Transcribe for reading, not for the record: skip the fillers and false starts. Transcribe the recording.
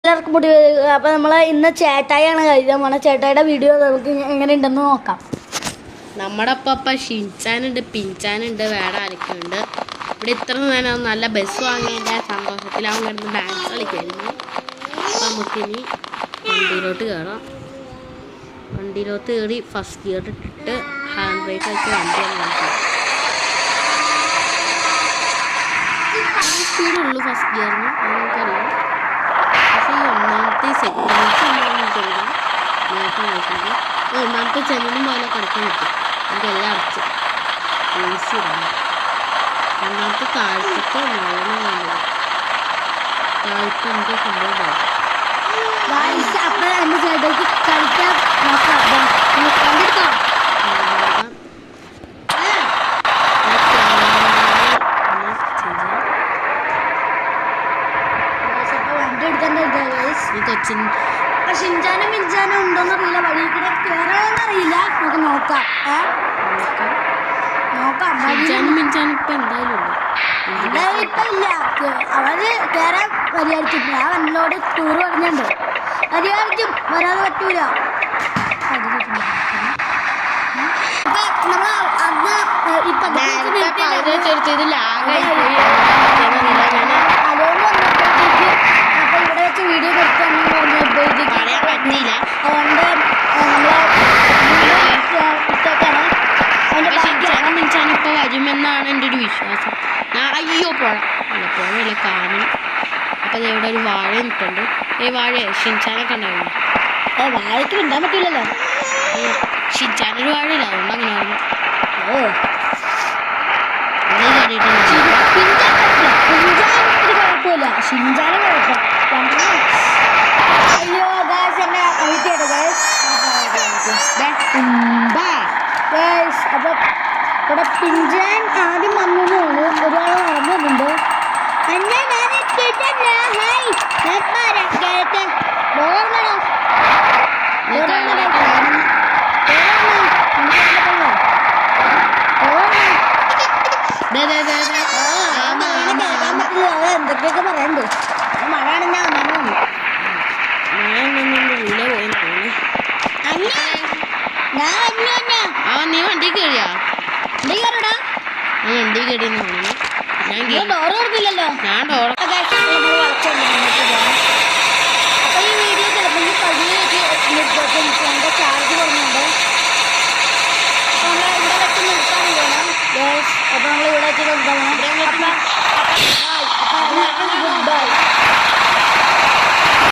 എല്ലാവർക്കും മുടി അപ്പോൾ നമ്മൾ ഇന്ന് ചേട്ടായിയാണ് കഴിക്കാൻ പോണത്. ചേട്ടായിയുടെ വീഡിയോ നമുക്ക് എങ്ങനെ ഉണ്ടെന്ന് നോക്കാം. നമ്മുടെ ഒപ്പം ഷിൻചാനുണ്ട്, പിൻചാനുണ്ട്, വേറെ ആരൊക്കെയുണ്ട്. ഇവിടെ ഇത്ര നേരം നല്ല ബസ് വാങ്ങിയതിൻ്റെ സന്തോഷത്തിലാവും കിടന്ന് ഡാൻസ് കളിക്കായിരുന്നു. അപ്പം നമുക്കിനി വണ്ടിയിലോട്ട് കയറാം. വണ്ടിയിലോട്ട് കയറി ഫസ്റ്റ് ഗിയർ ഇട്ടിട്ട് ഹാൻഡ് ബ്രേക്ക് വെച്ച് വണ്ടിയാണ് സ്പീഡുള്ളൂ ഫസ്റ്റ് ഗിയറിന്, നമുക്കറിയാം. പക്ഷേ ഈ ഒന്നാമത്തെ സെക്കൻഡ്സ് ഒന്നാമത്തെ ചെമ്മനും പോലെ കിടക്കാൻ പറ്റും. എനിക്കെല്ലാം അടച്ച് ഏസി ഇടാണ്. രണ്ടാമത്തെ താഴ്ത്തിട്ട് മഴ താഴ്ത്തി എനിക്ക് സംഭവം അപ്പോൾ എൻ്റെ ചേട്ടായിക്ക് കളിക്കാൻ നോക്കാം. വണ്ടി എടുക്കാൻ കൊച്ചിൻ ഷിൻചാനും മിൻചാനും ഉണ്ടോന്ന് അറിയില്ല, വഴി കൂടെ കയറാനറിയില്ല. നമുക്ക് നോക്കാം നോക്കാം. മിൻചാനും ഇപ്പം എന്തായാലും ഇപ്പം ഇല്ല, അവര് കയറാൻ വരികയായിരിക്കും. ഞാൻ എന്നോട് ടൂർ പറഞ്ഞിട്ടുണ്ട്, വരികയായിരിക്കും, വരാതെ പറ്റൂല. നമ്മൾ അന്ന് ഇപ്പം ചെറുത്തത് ലാഗായി അതുകൊണ്ട് വന്നപ്പോഴത്തേക്ക് അപ്പൊ ഇവിടെ വെച്ച് വീഡിയോ എടുക്കാന്ന് പറഞ്ഞപ്പോഴത്തേക്ക് പറ്റിയില്ല. അതുകൊണ്ട് ഷിൻചാനും മിൻചാനും ഇപ്പോൾ വരുമെന്നാണ് എൻ്റെ ഒരു വിശ്വാസം. ഞാൻ അയ്യോ പുഴയല്ല കാണും. അപ്പം അത് ഇവിടെ ഒരു വാഴ നിൽക്കുന്നുണ്ട്. ഈ വാഴ ഷിൻചാനൊക്കെ ഉണ്ടായിരുന്നു. വാഴയ്ക്ക് മിണ്ടാൻ പറ്റില്ലല്ലോ. ഷിൻചാനൊരു വാഴയില്ല, അതുകൊണ്ട് അങ്ങനെ പറഞ്ഞു. കുഴപ്പമില്ല, ഷിൻചാനും കുഴപ്പം. അയ്യോ ഗായ്സ്, എന്നെ അഴിക്കേട്ടോ ഗായ്സ്. അപ്പൊ ഇവിടെ പിഞ്ചാൻ ആദ്യം വന്നതേ ഉള്ളൂ, ഒരാൾ നടന്നിട്ടുണ്ട്. എന്തൊക്കെയൊക്കെ പറയണ്ട്. മഴ ആണെന്നാ നീ വണ്ടി കയറിയാ? വണ്ടി കയറിയെന്ന് തോന്നുന്നു. ഡോർ കൊടുക്കില്ലല്ലോ. ഞാൻ ഡോർ അപ്പൊ ഈ വീഡിയോ ചിലപ്പോൾ പതിനേക്ക് ചാർജ് കുറഞ്ഞുണ്ട്. അപ്പൊ നമ്മൾ ഇവിടെ വെച്ച് നിർത്താൻ പോകണം. അപ്പൊ നമ്മൾ ഇവിടെ വെച്ച് നിർത്താൻ പോകണം. അപ്പൊ ഗുഡ് ബൈ.